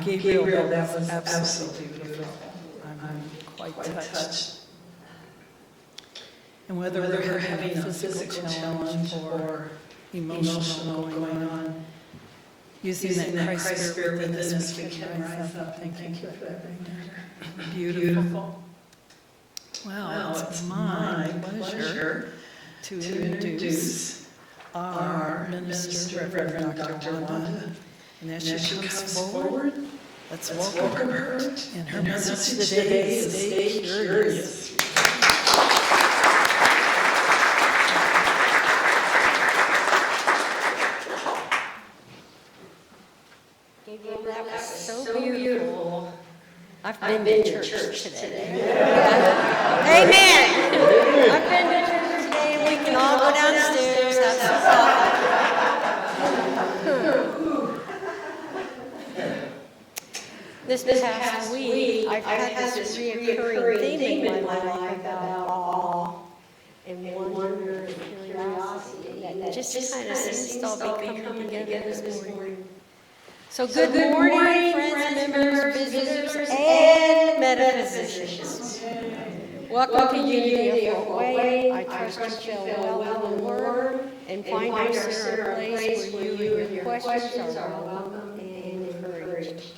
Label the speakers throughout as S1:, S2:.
S1: Gabriel, that was absolutely beautiful. I'm quite touched. And whether we're having a physical challenge or emotional going on, using that Christ Spirit within us, we can rise up. Thank you for that reminder. Beautiful. Well, it's my pleasure to introduce our minister, Reverend Dr. Wanda. And as she comes forward, let's welcome her. And her message today is Stay Curious.
S2: Gabriel, that was so beautiful. I've been to church today. Yeah. Amen. I've been to church today, and we can all go downstairs, have some coffee. This past week, I've had this recurring theme in my life about awe and wonder and curiosity that just kind of seems to all be coming together this morning. So good morning, friends, members, visitors, and metaphysicians. Welcome to Unity of Way. I trust you feel well in the Word and find yourself in a place where you and your questions are welcome and encouraged.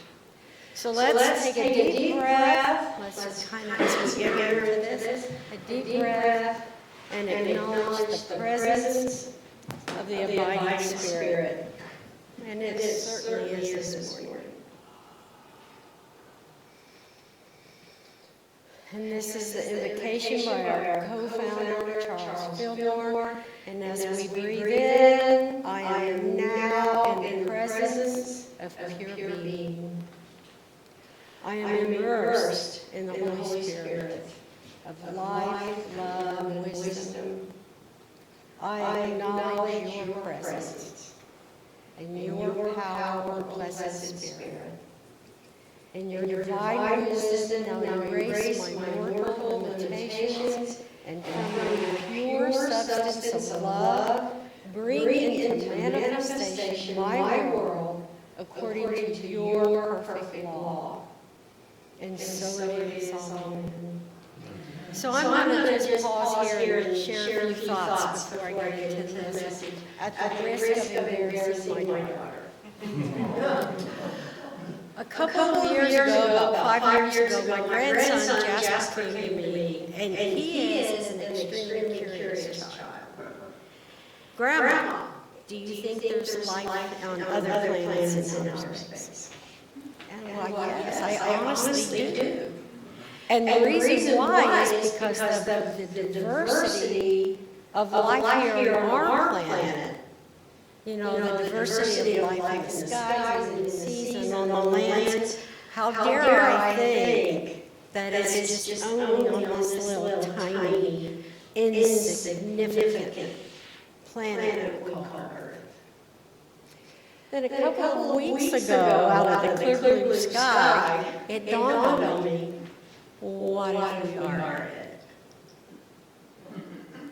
S2: So let's take a deep breath. Let's kind of, as we get into this, a deep breath and acknowledge the presence of the abiding Spirit. And it certainly is this morning. And this is the invocation by our co-founder, Charles Fillmore. And as we breathe in, I am now in the presence of pure being. I am immersed in the Holy Spirit of life, love, and wisdom. I acknowledge your presence and your power, blessed Spirit. In your divine wisdom, now embrace my mortal limitations and from your pure substance of love, bring into manifestation my world according to your perfect law. And so it is, amen. So I'm going to just pause here and share a few thoughts before I get into the message, at the risk of embarrassing my daughter. A couple of years ago, about 5 years ago, my grandson Jasper came to me, and he is an extremely curious child. Grandma, do you think there's life on other planets in outer space? And well, yes, I honestly do. And the reason why is because of the diversity of life here on our planet. You know, the diversity of life in the skies and the seas and on the lands. How dare I think that it's just only on this little tiny, insignificant planet we call Earth. Then a couple of weeks ago, out of the clear blue sky, it dawned on me, what if we are it?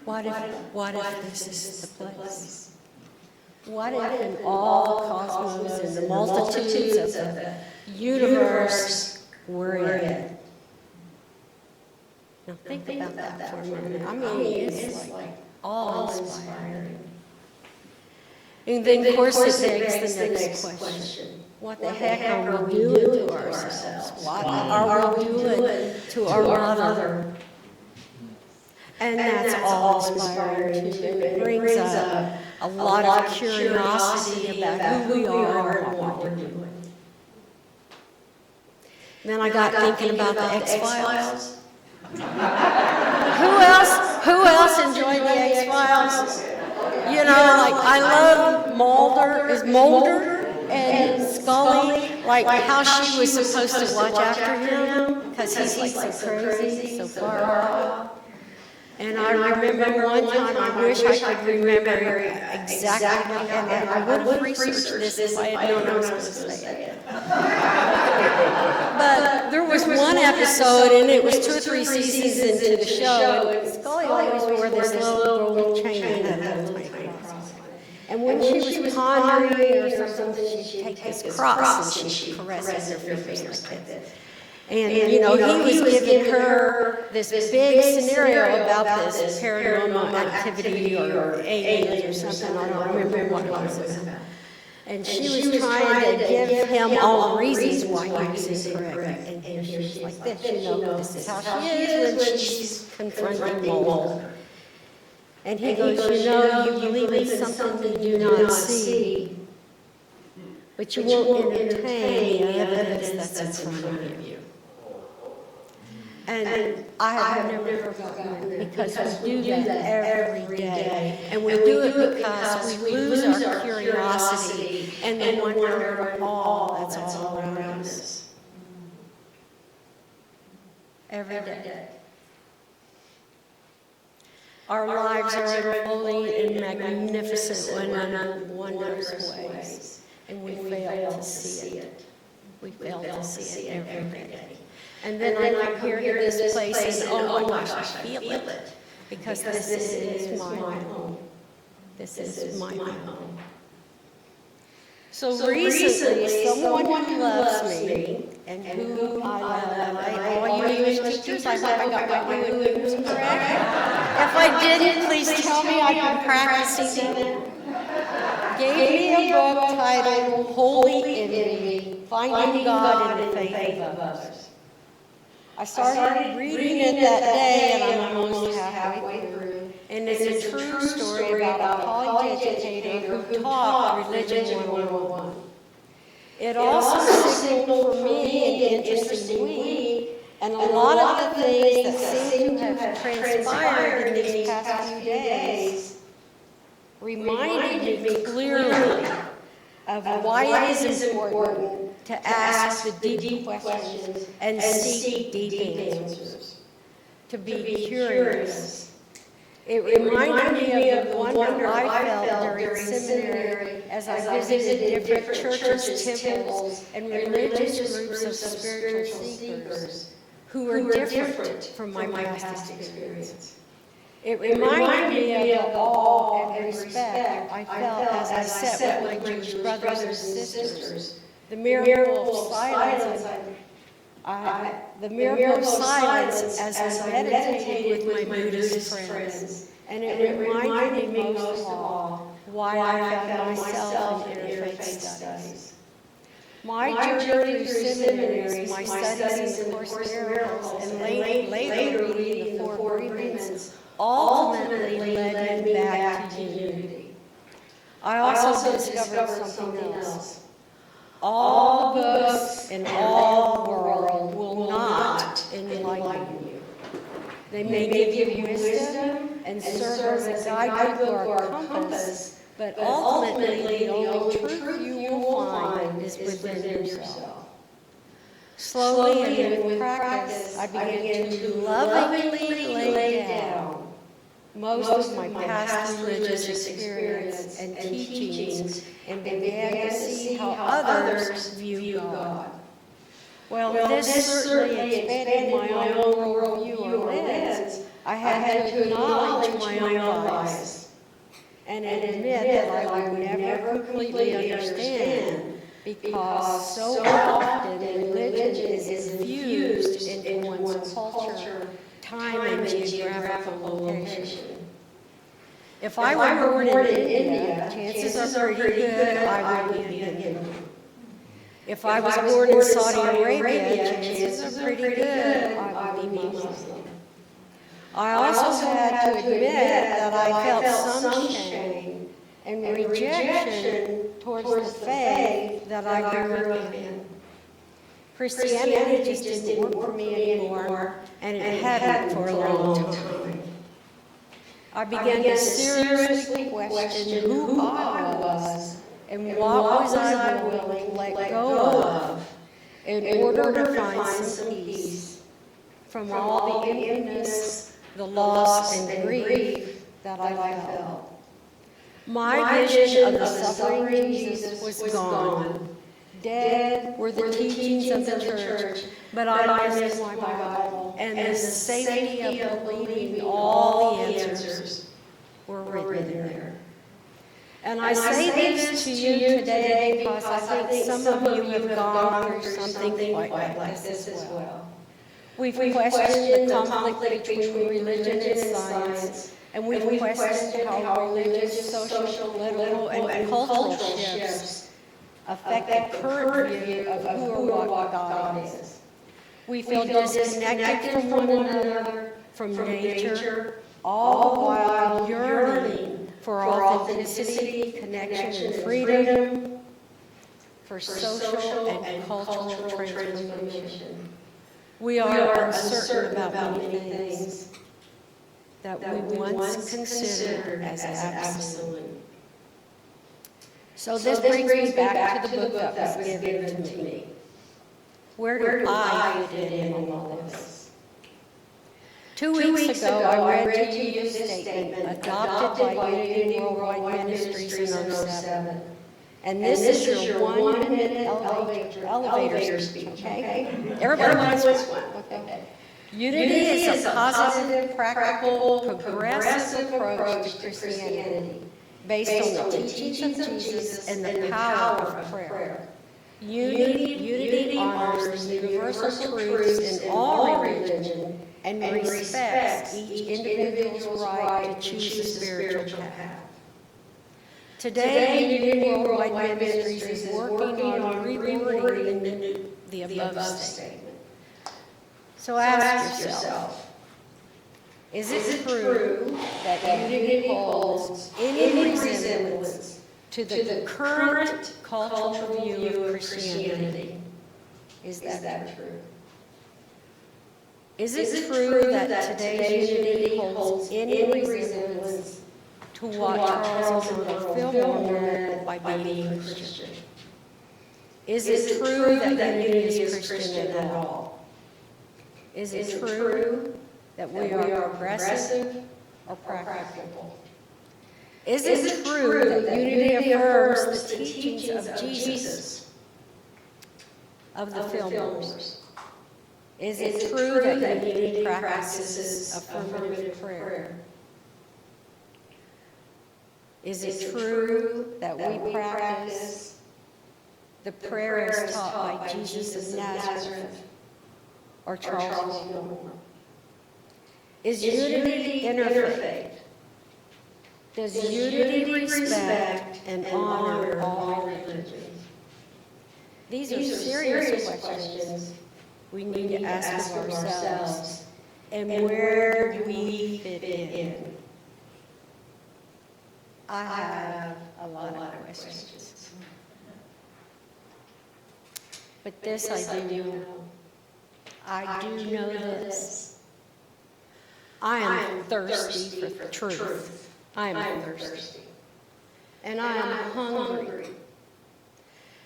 S2: What if this is the place? What if in all cosmos and the multitudes of the universe we're it? Now think about that for a minute. I mean, it's like awe-inspiring. And then, of course, it begs the next question. What the heck are we doing to ourselves? What are we doing to our mother? And that's awe-inspiring, too. It brings up a lot of curiosity about who we are and what we're doing. Then I got thinking about the X-Files. Who else enjoyed the X-Files? You know, like I love Mulder and Scully, like how she was supposed to watch after him because he's like so crazy, so far off. And I remember one time, I wish I could remember exactly, and I would have researched this if I had known I was going to say it. But there was one episode, and it was 2 or 3 seasons into the show, and Scully always wore this little gold chain that had a little tiny cross on it. And when she was pondering or something, she'd take this cross and she'd caress it with her fingers like this. And, he was giving her this big scenario about this paranormal activity or aliens or something. I don't remember what it was about. And she was trying to give him all the reasons why he was incorrect. And here she's like this, this is how she is when she's confronting Mulder. And he goes, you believe in something you do not see, but you won't entertain the evidence that's in front of you. And I have never forgotten it because we do that every day. And we do it because we lose our curiosity and the wonder of all that's all around us. Every day. Our lives are unfolding in magnificent and wondrous ways, and we fail to see it. We fail to see it every day. And then I come here to this place and oh my gosh, I feel it. Because this is my home. This is my home. So recently, someone who loves me and who I love, all you English teachers, I hope I got my new English correct. If I didn't, please tell me I can practice it. Gave me a book titled Holy Envy, Finding God in the Faith of Others. I started reading it that day, and I'm almost halfway through. And it's a true story about a college educator who taught Religion 101. It also signaled for me an interesting week, and a lot of the things that seem to have transpired in these past few days reminded me clearly of why it is important to ask the deep questions and seek deep answers, to be curious. It reminded me of the wonder I felt during seminary as I visited different churches, temples, and religious groups of spiritual seekers who were different from my past experience. It reminded me of the awe and respect I felt as I sat with my Jewish brothers and sisters. The miracle of silence, as I meditated with my Buddhist friends. And it reminded me most of all why I found myself in interfaith studies. My journey through seminaries, my studies in Course Miracles, and later reading the Four Agreements ultimately led me back to unity. I also discovered something else. All books in all the world will not enlighten you. They may give you wisdom and serve as a guidebook or a compass, but ultimately the only truth you will find is within yourself. Slowly and with practice, I began to lovingly lay down most of my past religious experience and teachings and began to see how others view God. Well, this certainly expanded my own worldview or lens. I had to acknowledge my own bias and admit that I would never completely understand because so often religion is infused into one's culture, time, and geographical location. If I were born in India, chances are pretty good I would be Hindu. If I was born in Saudi Arabia, chances are pretty good I would be Muslim. I also had to admit that I felt some shame and rejection towards the faith that I grew up in. Christianity just didn't work for me anymore, and it hadn't for a long time. I began to seriously question who I was and what was I willing to let go of in order to find some peace from all the emptiness, the loss, and grief that I felt. My vision of the suffering Jesus was gone. Dead were the teachings of the church, but I missed my Bible, and the safety of believing all the answers were written there. And I say this to you today because I think some of you have gone through something quite like this as well. We've questioned the conflict between religion and science, and we've questioned how religious, social, political, and cultural shifts affect the current view of who or what God is. We feel disconnected from one another, from nature, all the while yearning for authenticity, connection, and freedom, for social and cultural transformation. We are uncertain about many things that we once considered as absolute. So this brings me back to the book that was given to me. Where do I fit in all this? 2 weeks ago, I read to you this statement adopted by Unity Worldwide Ministries in 07. And this is your 1-minute elevator speech, okay? Everybody wants one. Okay. Unity is a positive, practical, progressive approach to Christianity based on the teachings of Jesus and the power of prayer. Unity honors the universal truths in all religion and respects each individual's right to choose a spiritual path. Today, Unity Worldwide Ministries is working on rewording the above statement. So ask yourself, is it true that Unity holds any resemblance to the current cultural view of Christianity? Is that true? Is it true that today's Unity holds any resemblance to what Charles Fillmore meant by being a Christian? Is it true that Unity is Christian at all? Is it true that we are progressive or practical? Is it true that Unity affirms the teachings of Jesus, of the Fillmores? Is it true that Unity practices affirmative prayer? Is it true that we practice the prayer as taught by Jesus of Nazareth or Charles Fillmore? Is Unity interfaith? Does Unity respect and honor all religions? These are serious questions we need to ask of ourselves. And where do we fit in? I have a lot of questions. But this I do know. I do know this. I am thirsty for the truth. I am thirsty. And I am hungry.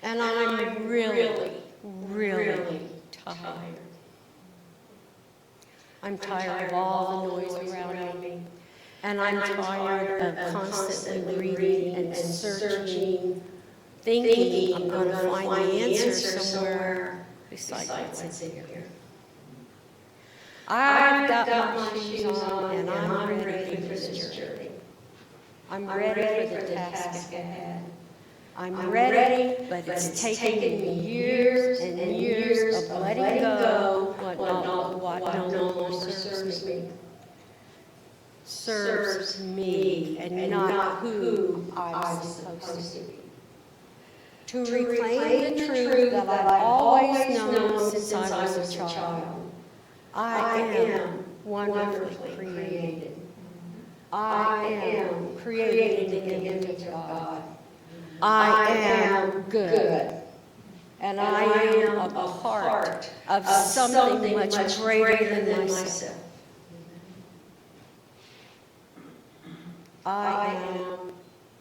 S2: And I'm really, really tired. I'm tired of all the noise around me. And I'm tired of constantly reading and searching, thinking I'm going to find the answer somewhere besides what's in here. I've got my shoes on and I'm ready for this journey. I'm ready for the task ahead. I'm ready, but it's taken me years and years of letting go what no longer serves me. Serves me and not who I'm supposed to be. To reclaim the truth that I've always known since I was a child. I am wonderfully created. I am created in the image of God. I am good. And I am a part of something much greater than myself. I am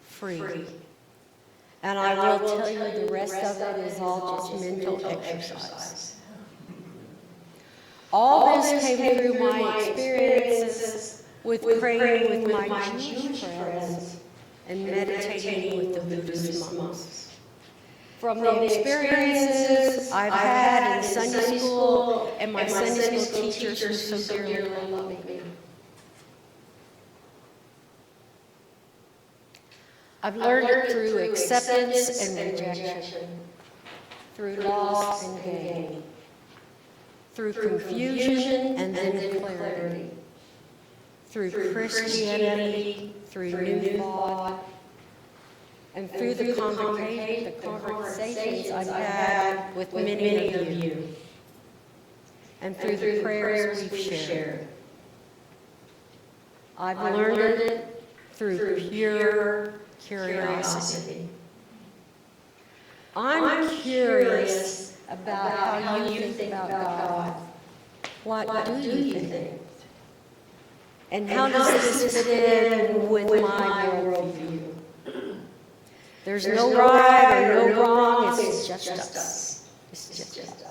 S2: free. And I will tell you the rest of it is all just mental exercise. All this came through my experiences with praying with my Jewish friends and meditating with the Buddhist monks. From the experiences I've had in Sunday school and my Sunday school teachers who so dearly love me. I've learned it through acceptance and rejection, through loss and gain, through confusion and then clarity, through Christianity, through new thought, and through the conversations I've had with many of you, and through the prayers we've shared. I've learned it through pure curiosity. I'm curious about how you think about God. What do you think? And how does this fit in with my worldview? There's no right or no wrong, it's just us. It's just us.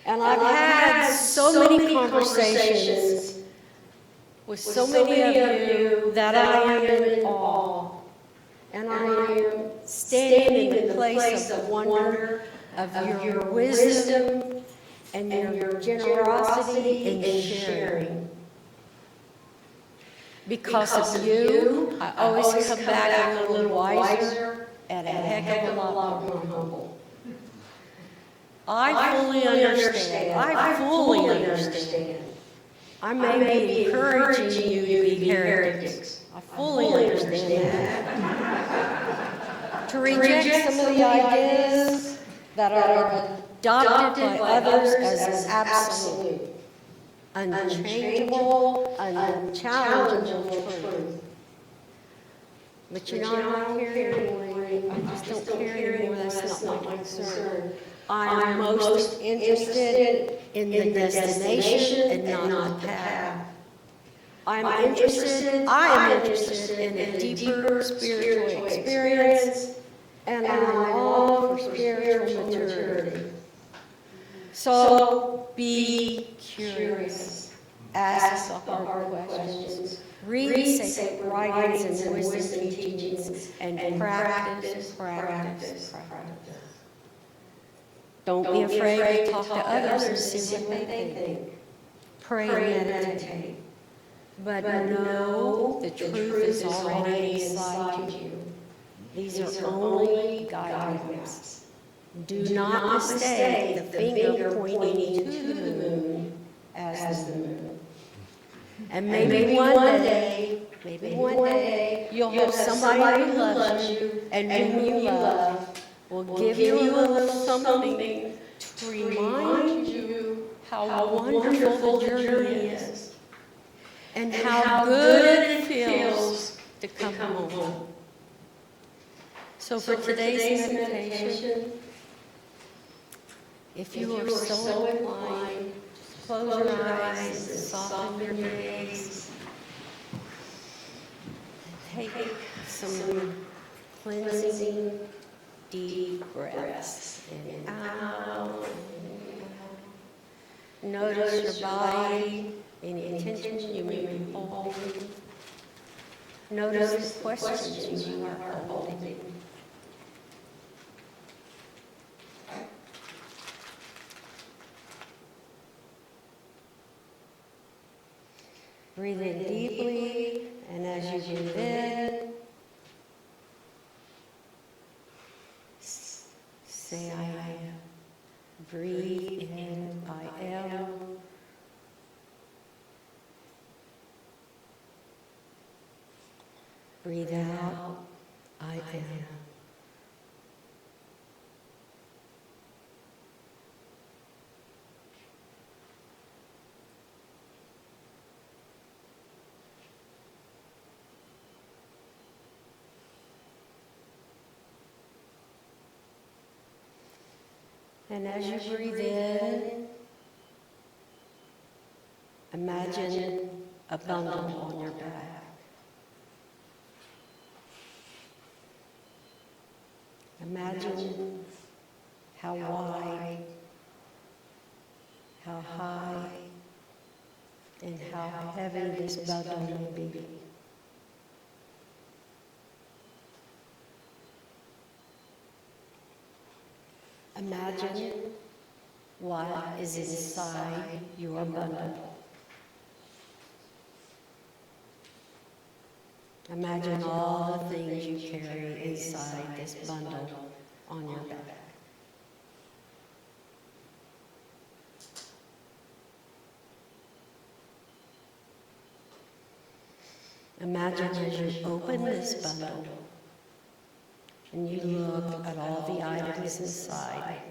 S2: And I've had so many conversations with so many of you that I am in awe. And I am standing in the place of wonder of your wisdom and your generosity in sharing. Because of you, I always come back a little wiser and a heck of a lot more humble. I fully understand. I may be encouraging you to be heretics. I fully understand that. To reject some of the ideas that are adopted by others as absolute, unchangeable, unchallengeable truth. But you know, I don't care anymore. I just don't care anymore. That's not my concern. I'm most interested in the destination and not the path. I am interested in a deeper spiritual experience, and I long for spiritual maturity. So be curious. Ask the hard questions. Read sacred writings and wisdom teachings, and practice. Don't be afraid to talk to others and see what they think. Pray and meditate. But know the truth is already inside you. These are only guidelines. Do not mistake the finger pointing to the moon as the moon. And maybe one day, you'll have somebody who loves you and whom you love will give you a little something to remind you how wonderful the journey is and how good it feels to come home. So for today's meditation, if you are so inclined, close your eyes and soften your gaze. Take some cleansing, deep breaths in and out. Notice your body, any tension you may be holding. Notice the questions you are holding. Breathe in deeply, and as you breathe in, say I am. Breathe in, I am. Breathe out, I am. And as you breathe in, imagine a bundle on your back. Imagine how wide, how high, and how heavy this bundle may be. Imagine what is inside your bundle. Imagine all the things you carry inside this bundle on your back. Imagine as you open this bundle and you look at all the items inside.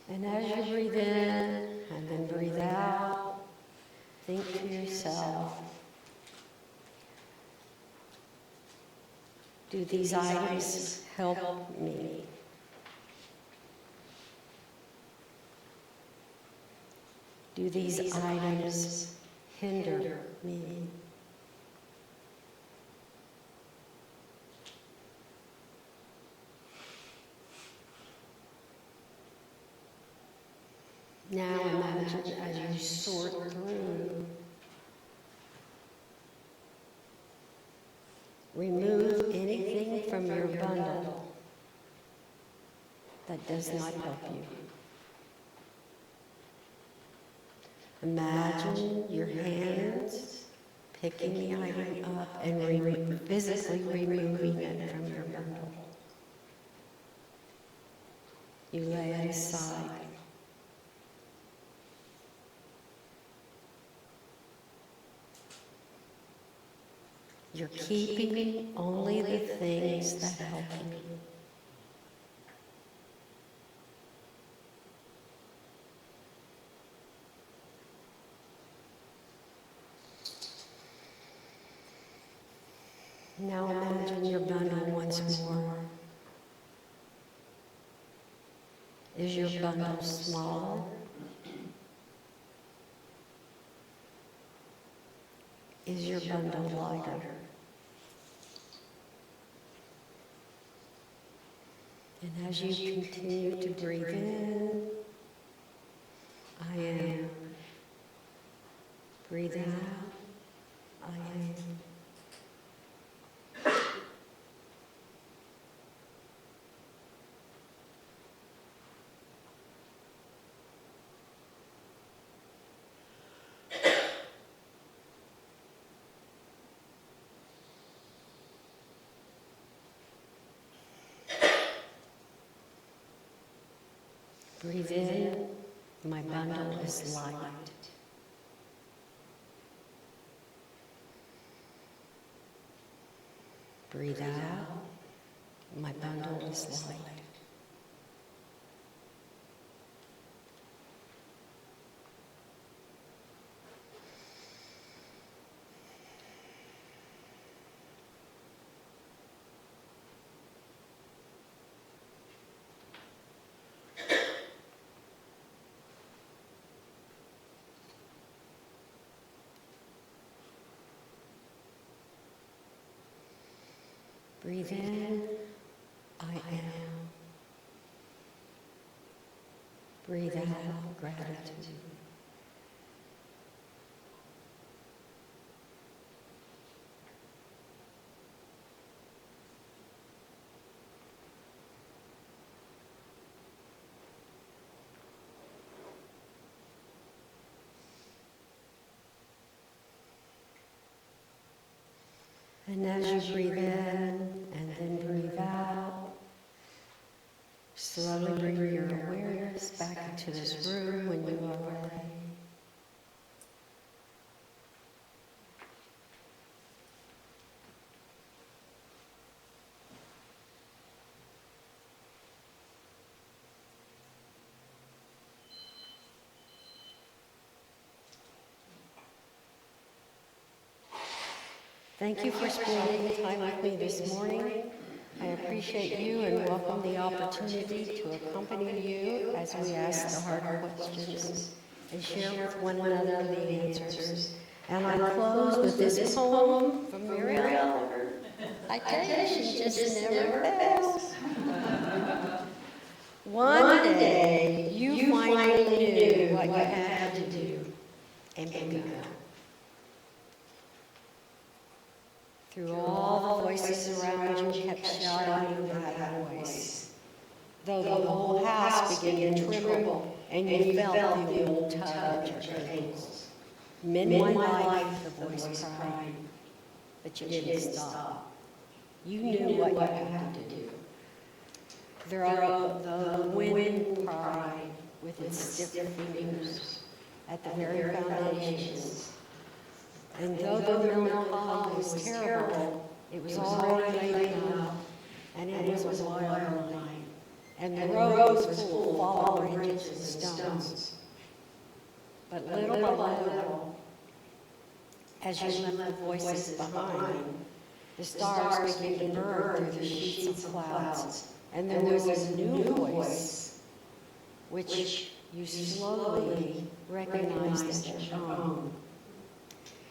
S2: And as you breathe in and then breathe out, think to yourself, do these items help me? Do these items hinder me? Now imagine as you sort through, remove anything from your bundle that does not help you. Imagine your hands picking the item up and physically removing it from your bundle. You lay it aside. You're keeping only the things that help you. Now imagine your bundle once more. Is your bundle smaller? Is your bundle lighter? And as you continue to breathe in, I am. Breathe out, I am. Breathe in, my bundle is light. Breathe out, my bundle is light. Breathe in, I am. Breathe out, gratitude. And as you breathe in and then breathe out, slowly bring your awareness back into this room when you are ready. Thank you for spending time with me this morning. I appreciate you and welcome the opportunity to accompany you as we ask the hard questions and share with one another the answers. And I close with this poem from Muriel. I tell you, she just never fails. One day, you finally knew what you had to do and begun. Through all the voices around you kept shouting that voice. though the whole house began to tremble, and you felt the old tug at your ankles. Men my life, the voice cried, but you didn't stop. You knew what you had to do. The wind cried with its stiff fingers at the very foundations. And though the melancholy was terrible, it was already late enough, and it was a wild night, and the road was full of fallen branches and stones. But little by little, as you left the voices behind, the stars began to burn through the sheets of clouds, and there was a new voice, which you slowly recognized as your own,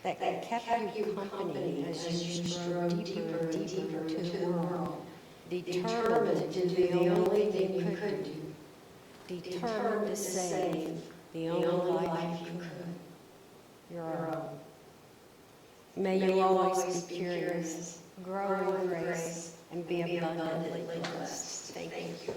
S2: that kept you company as you strode deeper and deeper into the world, determined to do the only thing you could do, determined to save the only life you could, your own. May you always be curious, grow in grace, and be abundantly blessed. Thank you.